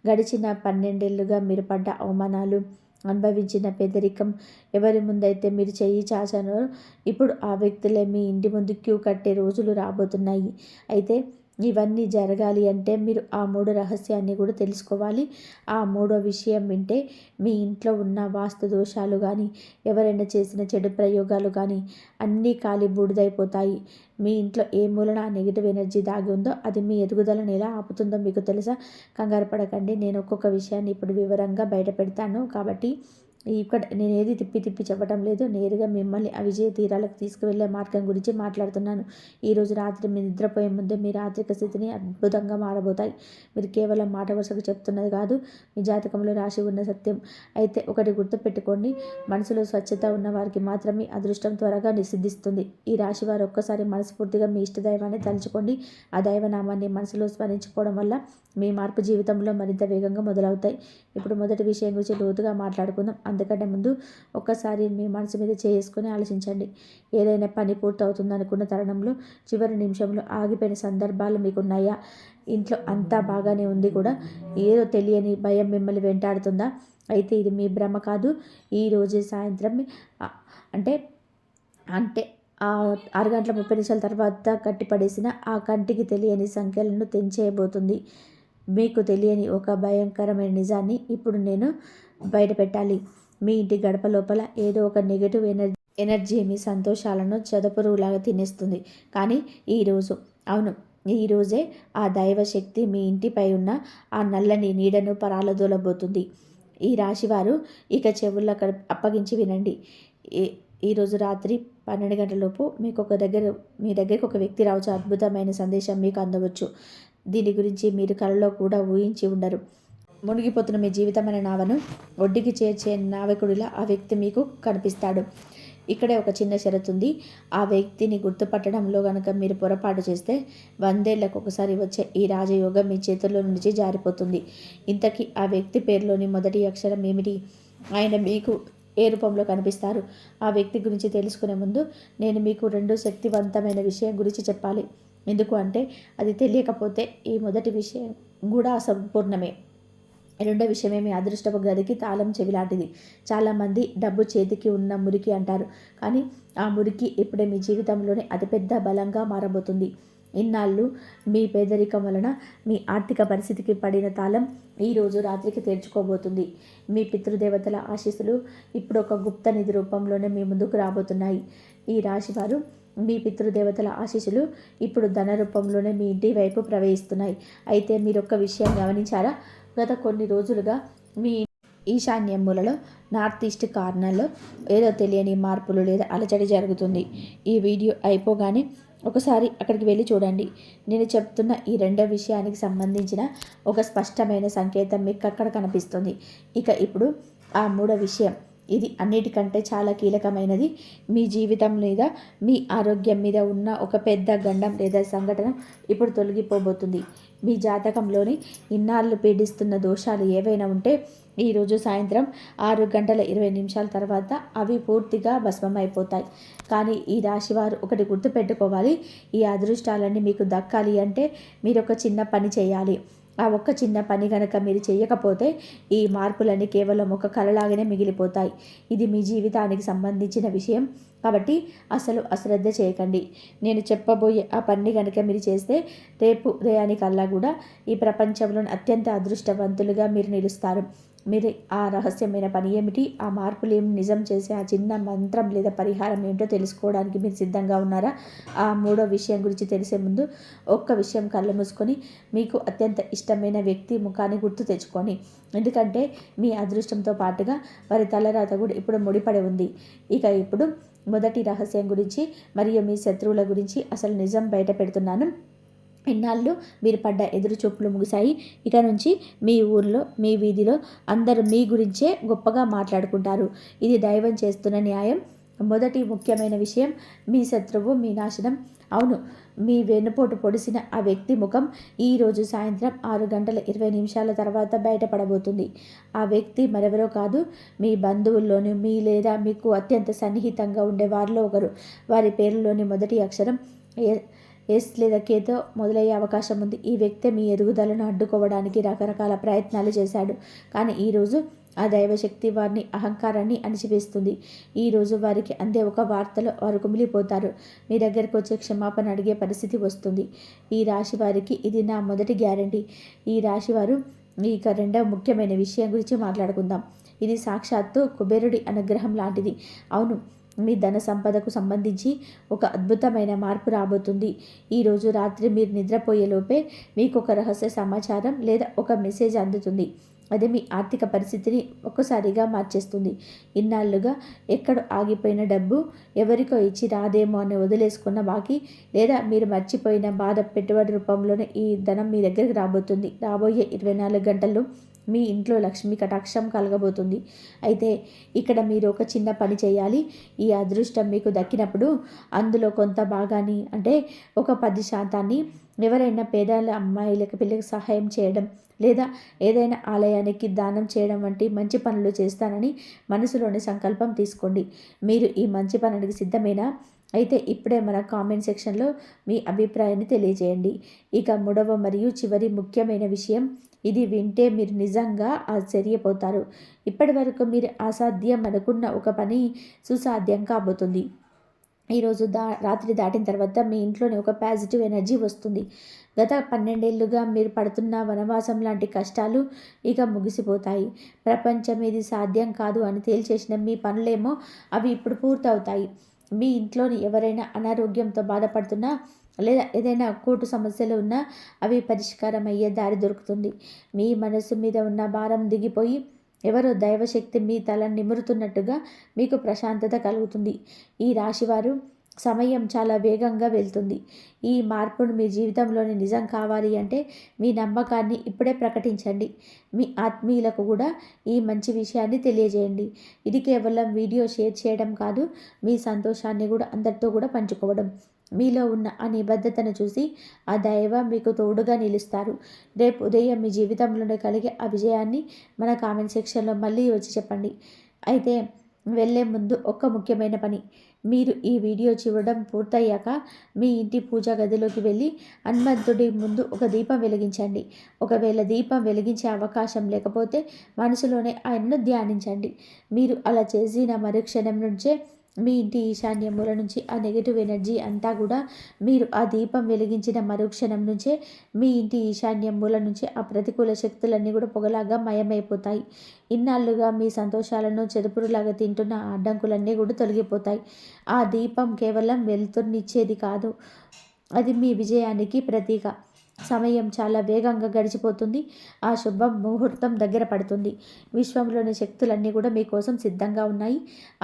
గడిచిన 12 ఏళ్లుగా మీరు పడ్డ అవమానాలు, అనుభవించిన పేదరికం, ఎవరి ముందైతే మీరు చెయ్యి చాచారో ఇప్పుడు ఆ వ్యక్తులే మీ ఇంటి ముందు క్యూ కట్టే రోజులు రాబోతున్నాయి. అయితే ఇవన్నీ జరగాలి అంటే మీరు ఆ 3 రహస్యాన్ని కూడా తెలుసుకోవాలి. ఆ 3వ విషయం వింటే మీ ఇంట్లో ఉన్న వాస్తు దోషాలు కానీ, ఎవరైనా చేసిన చెడు ప్రయోగాలు కానీ అన్నీ కాలి బూడిదైపోతాయి. మీ ఇంట్లో ఏ మూలన ఆ నెగిటివ్ ఎనర్జీ దాగి ఉందో అది మీ ఎదుగుదలను ఎలా ఆపుతుందో మీకు తెలుసా? కంగారు పడకండి, నేను ఒక్కొక్క విషయాన్ని ఇప్పుడు వివరంగా బయట పెడతాను. కాబట్టి ఇక్కడ నేను ఏది తిప్పి తిప్పి చెప్పడం లేదు. నేరుగా మిమ్మల్ని ఆ విజయ తీరాలకు తీసుకువెళ్ళే మార్గం గురించి మాట్లాడుతున్నాను. ఈరోజు రాత్రి మీ నిద్రపోయే ముందే మీ ఆర్థిక స్థితిని అద్భుతంగా మారబోతాయి. మీరు కేవలం మాట వరుసకు చెప్తున్నది కాదు, మీ జాతకంలో రాసి ఉన్న సత్యం. అయితే ఒకటి గుర్తుపెట్టుకోండి, మనసులో స్వచ్ఛత ఉన్న వారికి మాత్రమే అదృష్టం త్వరగా సిద్ధిస్తుంది. ఈ రాశి వారు ఒక్కసారి మనస్ఫూర్తిగా మీ ఇష్టదైవాన్ని తలుచుకోండి. ఆ దైవనామాన్ని మనసులో స్మరించుకోవడం వల్ల మీ మార్పు జీవితంలో మరింత వేగంగా మొదలవుతాయి. ఇప్పుడు మొదటి విషయం గురించి లోతుగా మాట్లాడుకుందాం. అందుకంటే ముందు ఒక్కసారి మీ మనసు మీద చేసుకొని ఆలోచించండి. ఏదైనా పని పూర్తవుతుంది అనుకున్న తరుణంలో చివరి నిమిషంలో ఆగిపోయిన సందర్భాలు మీకున్నాయా? ఇంట్లో అంతా బాగానే ఉంది కూడా ఏదో తెలియని భయం మిమ్మల్ని వెంటాడుతుందా? అయితే ఇది మీ భ్రమ కాదు. ఈరోజే సాయంత్రం అంటే అంటే 6 గంటల 30 నిమిషాల తర్వాత కట్టిపడేసిన ఆ కంటికి తెలియని సంఖ్యలను తెంచేయబోతుంది. మీకు తెలియని ఒక భయంకరమైన నిజాన్ని ఇప్పుడు నేను బయట పెట్టాలి. మీ ఇంటి గడప లోపల ఏదో ఒక నెగటివ్ ఎనర్జీ మీ సంతోషాలను చెదపురుగులాగా తినేస్తుంది. కానీ ఈరోజే ఆ దైవశక్తి మీ ఇంటిపై ఉన్న ఆ నల్లని నీడను పరాలదోలబోతుంది. ఈ రాశివారు ఇక చెవుల్లో అప్పగించి వినండి. ఈరోజు రాత్రి 12 గంటలలోపు మీ దగ్గరికి ఒక వ్యక్తి రావచ్చు. అద్భుతమైన సందేశం మీకు అందవచ్చు. దీని గురించి మీరు కలలో కూడా ఊహించి ఉండరు. మునిగిపోతున్న మీ జీవితం అనే నావను ఒడ్డుకి చేర్చే నావికుడిలా ఆ వ్యక్తి మీకు కనిపిస్తాడు. ఇక్కడే ఒక చిన్న షరతు ఉంది. ఆ వ్యక్తిని గుర్తుపట్టడంలో కనుక మీరు పొరపాటు చేస్తే 100 ఏళ్లకు ఒకసారి వచ్చే ఈ రాజయోగం మీ చేతుల్లో నుంచి జారిపోతుంది. ఇంతకీ ఆ వ్యక్తి పేరులోని మొదటి అక్షరం ఏమిటి? ఆయన మీకు ఏ రూపంలో కనిపిస్తారు? ఆ వ్యక్తి గురించి తెలుసుకునే ముందు నేను మీకు 2 శక్తివంతమైన విషయం గురించి చెప్పాలి. ఎందుకు అంటే అది తెలియకపోతే ఈ మొదటి విషయం కూడా అసంపూర్ణమే. రెండో విషయమే మీ అదృష్టపు గదికి తాళం చెవి లాంటిది. చాలామంది డబ్బు చేతికి ఉన్న మురికి అంటారు, కానీ ఆ మురికి ఇప్పుడే మీ జీవితంలోనే అతిపెద్ద బలంగా మారబోతుంది. ఇన్నాళ్ళు మీ పేదరికం వలన మీ ఆర్థిక పరిస్థితికి పడిన తాళం ఈరోజు రాత్రికి తెరుచుకోబోతుంది. మీ పితృదేవతల ఆశీస్సులు ఇప్పుడు ఒక గుప్త నిధి రూపంలోనే మీ ముందుకు రాబోతున్నాయి. ఈ రాశివారు మీ పితృదేవతల ఆశీస్సులు ఇప్పుడు ధన రూపంలోనే మీ ఇంటి వైపు ప్రవహిస్తున్నాయి. అయితే మీరు ఒక్క విషయం గమనించారా? గత కొన్ని రోజులుగా మీ ఈశాన్య మూలలో నార్త్ ఈస్ట్ కార్నర్లో ఏదో తెలియని మార్పులు లేదా అలజడి జరుగుతుంది. ఈ వీడియో అయిపోగానే ఒకసారి అక్కడికి వెళ్ళి చూడండి. నేను చెప్తున్న ఈ రెండో విషయానికి సంబంధించిన ఒక స్పష్టమైన సంకేతం మీకు అక్కడ కనిపిస్తుంది. ఇప్పుడు ఆ 3వ విషయం, ఇది అన్నిటికంటే చాలా కీలకమైనది. మీ జీవితం మీద, మీ ఆరోగ్యం మీద ఉన్న ఒక పెద్ద గండం లేదా సంఘటన ఇప్పుడు తొలగిపోబోతుంది. మీ జాతకంలోని ఇన్నాళ్ళు పీడిస్తున్న దోషాలు ఏవైనా ఉంటే ఈరోజు సాయంత్రం 6 గంటల 20 నిమిషాల తర్వాత అవి పూర్తిగా భస్మమైపోతాయి. కానీ ఈ రాశివారు ఒకటి గుర్తుపెట్టుకోవాలి, ఈ అదృష్టాలన్నీ మీకు దక్కాలి అంటే మీరు ఒక చిన్న పని చేయాలి. ఆ ఒక్క చిన్న పని గనక మీరు చేయకపోతే ఈ మార్పులన్నీ కేవలం ఒక కలలాగానే మిగిలిపోతాయి. ఇది మీ జీవితానికి సంబంధించిన విషయం కాబట్టి అసలు అశ్రద్ధ చేయకండి. నేను చెప్పబోయే ఆ పని గనక మీరు చేస్తే రేపు ఉదయానికల్లా కూడా ఈ ప్రపంచంలోని అత్యంత అదృష్టవంతులుగా మీరు నిలుస్తారు. మీరు ఆ రహస్యమైన పని ఏమిటి, ఆ మార్పులు ఏమి, నిజం చేసే ఆ చిన్న మంత్రం లేదా పరిహారం ఏంటో తెలుసుకోవడానికి మీరు సిద్ధంగా ఉన్నారా? ఆ మూడో విషయం గురించి తెలిసే ముందు ఒక్క విషయం కళ్ళు మూసుకొని మీకు అత్యంత ఇష్టమైన వ్యక్తి ముఖాన్ని గుర్తు తెచ్చుకొని, ఎందుకంటే మీ అదృష్టంతో పాటుగా వారి తలరాత కూడా ఇప్పుడు ముడిపడి ఉంది. ఇక ఇప్పుడు మొదటి రహస్యం గురించి మరియు మీ శత్రువుల గురించి అసలు నిజం బయట పెడుతున్నాను. ఇన్నాళ్ళు మీరు పడ్డ ఎదురు చూపులు ముగిశాయి. ఇక నుంచి మీ ఊరిలో, మీ వీధిలో అందరూ మీ గురించే గొప్పగా మాట్లాడుకుంటారు. ఇది దైవం చేస్తున్న న్యాయం. మొదటి ముఖ్యమైన విషయం, మీ శత్రువు మీ నాశనం. అవును, మీ వెన్నుపోటు పొడిసిన ఆ వ్యక్తి ముఖం ఈరోజు సాయంత్రం 6:20 తర్వాత బయటపడబోతుంది. ఆ వ్యక్తి మరెవరో కాదు, మీ బంధువుల్లోని మీ లేదా మీకు అత్యంత సన్నిహితంగా ఉండే వారిలో ఒకరు. వారి పేరులోని మొదటి అక్షరం ఎస్ లేదా కేతో మొదలయ్యే అవకాశం ఉంది. ఈ వ్యక్తి మీ ఎదుగుదలను అడ్డుకోవడానికి రకరకాల ప్రయత్నాలు చేశాడు. కానీ ఈరోజు ఆ దైవశక్తి వారిని అహంకారాన్ని అణిచివేస్తుంది. ఈరోజు వారికి అందే ఒక వార్తలో వారు కుమిలిపోతారు. మీ దగ్గరకు వచ్చే క్షమాపణ అడిగే పరిస్థితి వస్తుంది. ఈ రాశి వారికి ఇది నా మొదటి గ్యారంటీ. ఈ రాశివారు ఇక రెండవ ముఖ్యమైన విషయం గురించి మాట్లాడుకుందాం. ఇది సాక్షాత్తు కుబేరుడి అనుగ్రహం లాంటిది. అవును, మీ ధన సంపదకు సంబంధించి ఒక అద్భుతమైన మార్పు రాబోతుంది. ఈరోజు రాత్రి మీరు నిద్రపోయేలోపే మీకు ఒక రహస్య సమాచారం లేదా ఒక మెసేజ్ అందుతుంది. అది మీ ఆర్థిక పరిస్థితిని ఒక్కసారిగా మార్చేస్తుంది. ఇన్నాళ్ళుగా ఎక్కడ ఆగిపోయిన డబ్బు, ఎవరికో ఇచ్చి రాదేమో అని వదిలేసుకున్న బాకీ, లేదా మీరు మర్చిపోయిన బాధ పెట్టుబడి రూపంలోనే ఈ ధనం మీ దగ్గరికి రాబోతుంది. రాబోయే 24 గంటల్లో మీ ఇంట్లో లక్ష్మీ కటాక్షం కలగబోతుంది. అయితే ఇక్కడ మీరు ఒక చిన్న పని చేయాలి. ఈ అదృష్టం మీకు దక్కినప్పుడు అందులో కొంత భాగాన్ని, అంటే ఒక 10% ఎవరైనా పేదల అమ్మాయిలకు పిల్లలకు సహాయం చేయడం, లేదా ఏదైనా ఆలయానికి దానం చేయడం వంటి మంచి పనులు చేస్తానని మనసులోని సంకల్పం తీసుకోండి. మీరు ఈ మంచి పనునికి సిద్ధమేనా? అయితే ఇప్పుడే మన కామెంట్ సెక్షన్లో మీ అభిప్రాయాన్ని తెలియజేయండి. ఇక మూడవ మరియు చివరి ముఖ్యమైన విషయం, ఇది వింటే మీరు నిజంగా ఆశ్చర్యపోతారు. ఇప్పటి వరకు మీరు అసాధ్యం అనుకున్న ఒక పని సుసాధ్యం కాబోతుంది. ఈరోజు రాత్రి దాటిన తర్వాత మీ ఇంట్లోనే ఒక పాజిటివ్ ఎనర్జీ వస్తుంది. గత 12 ఏళ్ళుగా మీరు పడుతున్న వనవాసం లాంటి కష్టాలు ఇక ముగిసిపోతాయి. ప్రపంచం ఇది సాధ్యం కాదు అని తేల్చేసిన మీ పనులేమో అవి ఇప్పుడు పూర్తవుతాయి. మీ ఇంట్లోని ఎవరైనా అనారోగ్యంతో బాధపడుతున్నా, లేదా ఏదైనా కోర్టు సమస్యలు ఉన్నా అవి పరిష్కారం అయ్యే దారి దొరుకుతుంది. మీ మనసు మీద ఉన్న భారం దిగిపోయి ఎవరో దైవశక్తి మీ తల నిమురుతున్నట్టుగా మీకు ప్రశాంతత కలుగుతుంది. ఈ రాశివారు సమయం చాలా వేగంగా వెళ్తుంది. ఈ మార్పును మీ జీవితంలోని నిజం కావాలి అంటే మీ నమ్మకాన్ని ఇప్పుడే ప్రకటించండి. మీ ఆత్మీయులకు కూడా ఈ మంచి విషయాన్ని తెలియజేయండి. ఇది కేవలం వీడియో షేర్ చేయడం కాదు, మీ సంతోషాన్ని కూడా అందరితో కూడా పంచుకోవడం. మీలో ఉన్న ఆ నిబద్ధతను చూసి ఆ దైవం మీకు తోడుగా నిలుస్తారు. రేపు ఉదయం మీ జీవితంలోనే కలిగే ఆ విజయాన్ని మన కామెంట్ సెక్షన్లో మళ్ళీ వచ్చి చెప్పండి. అయితే వెళ్ళే ముందు ఒక ముఖ్యమైన పని, మీరు ఈ వీడియో చూడడం పూర్తయ్యాక మీ ఇంటి పూజా గదిలోకి వెళ్ళి హనుమంతుడి ముందు ఒక దీపం వెలిగించండి. ఒకవేళ దీపం వెలిగించే అవకాశం లేకపోతే మనసులోనే ఆయనను ధ్యానించండి. మీరు అలా చేసిన మరుక్షణం నుంచే మీ ఇంటి ఈశాన్య మూల నుంచి ఆ నెగిటివ్ ఎనర్జీ అంతా కూడా, మీరు ఆ దీపం వెలిగించిన మరుక్షణం నుంచే మీ ఇంటి ఈశాన్య మూల నుంచి ఆ ప్రతికూల శక్తులన్నీ కూడా పొగలాగా మయమైపోతాయి. ఇన్నాళ్ళుగా మీ సంతోషాలను చెదుపురులాగా తింటున్న అడ్డంకులన్నీ కూడా తొలగిపోతాయి. ఆ దీపం కేవలం వెలుతురునిచ్చేది కాదు, అది మీ విజయానికి ప్రతీక. సమయం చాలా వేగంగా గడిచిపోతుంది. ఆ శుభ ముహూర్తం దగ్గర పడుతుంది. విశ్వంలోని శక్తులన్నీ కూడా మీకోసం సిద్ధంగా ఉన్నాయి.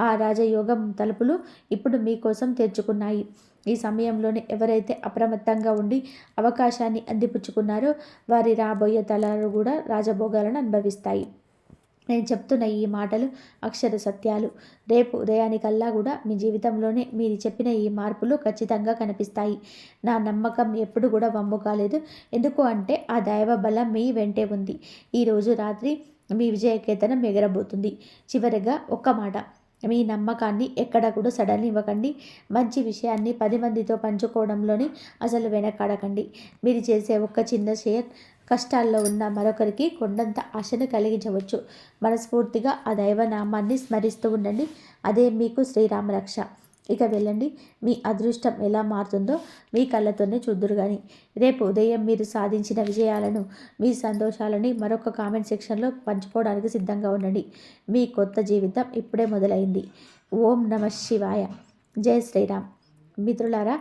ఆ రాజయోగం తలుపులు ఇప్పుడు మీకోసం తెరుచుకున్నాయి. ఈ సమయంలోనే ఎవరైతే అప్రమత్తంగా ఉండి అవకాశాన్ని అందిపుచ్చుకున్నారో వారి రాబోయే తరాలు కూడా రాజభోగాలను అనుభవిస్తాయి. నేను చెప్తున్న ఈ మాటలు అక్షర సత్యాలు. రేపు ఉదయానికల్లా కూడా మీ జీవితంలోనే మీరు చెప్పిన ఈ మార్పులు ఖచ్చితంగా కనిపిస్తాయి. నా నమ్మకం ఎప్పుడు కూడా వమ్ము కాలేదు. ఎందుకు అంటే ఆ దైవ బలం మీ వెంటే ఉంది. ఈరోజు రాత్రి మీ విజయకేతనం ఎగరబోతుంది. చివరిగా ఒక్క మాట, మీ నమ్మకాన్ని ఎక్కడ కూడా సడన్ ఇవ్వకండి. మంచి విషయాన్ని 10 మందితో పంచుకోవడంలోని అసలు వెనకాడకండి. మీరు చేసే ఒక్క చిన్న షేర్ కష్టాల్లో ఉన్న మరొకరికి కొండంత ఆశను కలిగించవచ్చు. మనస్ఫూర్తిగా ఆ దైవనామాన్ని స్మరిస్తూ ఉండండి. అదే మీకు శ్రీరామ రక్ష. ఇక వెళ్ళండి, మీ అదృష్టం ఎలా మారుతుందో మీ కళ్ళతోనే చూద్దురు కానీ. రేపు ఉదయం మీరు సాధించిన విజయాలను, మీ సంతోషాలని మరొక కామెంట్ సెక్షన్లో పంచుకోవడానికి సిద్ధంగా ఉండండి. మీ కొత్త జీవితం ఇప్పుడే మొదలైంది. ఓం నమ శివాయ. జై శ్రీరామ్. మిత్రులారా,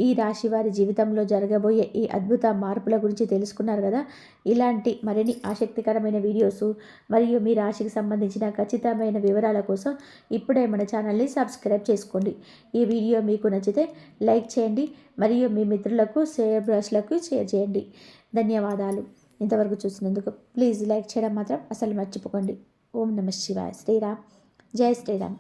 ఈ రాశి వారి జీవితంలో జరగబోయే ఈ అద్భుత మార్పుల గురించి తెలుసుకున్నారు కదా. ఇలాంటి మరిన్ని ఆసక్తికరమైన వీడియోస్ మరియు మీ రాశికి సంబంధించిన ఖచ్చితమైన వివరాల కోసం ఇప్పుడే మన ఛానల్ని సబ్స్క్రైబ్ చేసుకోండి. ఈ వీడియో మీకు నచ్చితే లైక్ చేయండి మరియు మీ మిత్రులకు బ్రష్లకు షేర్ చేయండి. ధన్యవాదాలు. ఇంతవరకు చూసినందుకు ప్లీజ్ లైక్ చేయడం మాత్రం అసలు మర్చిపోకండి. ఓం నమ శివాయ. శ్రీరామ్. జై శ్రీరామ్.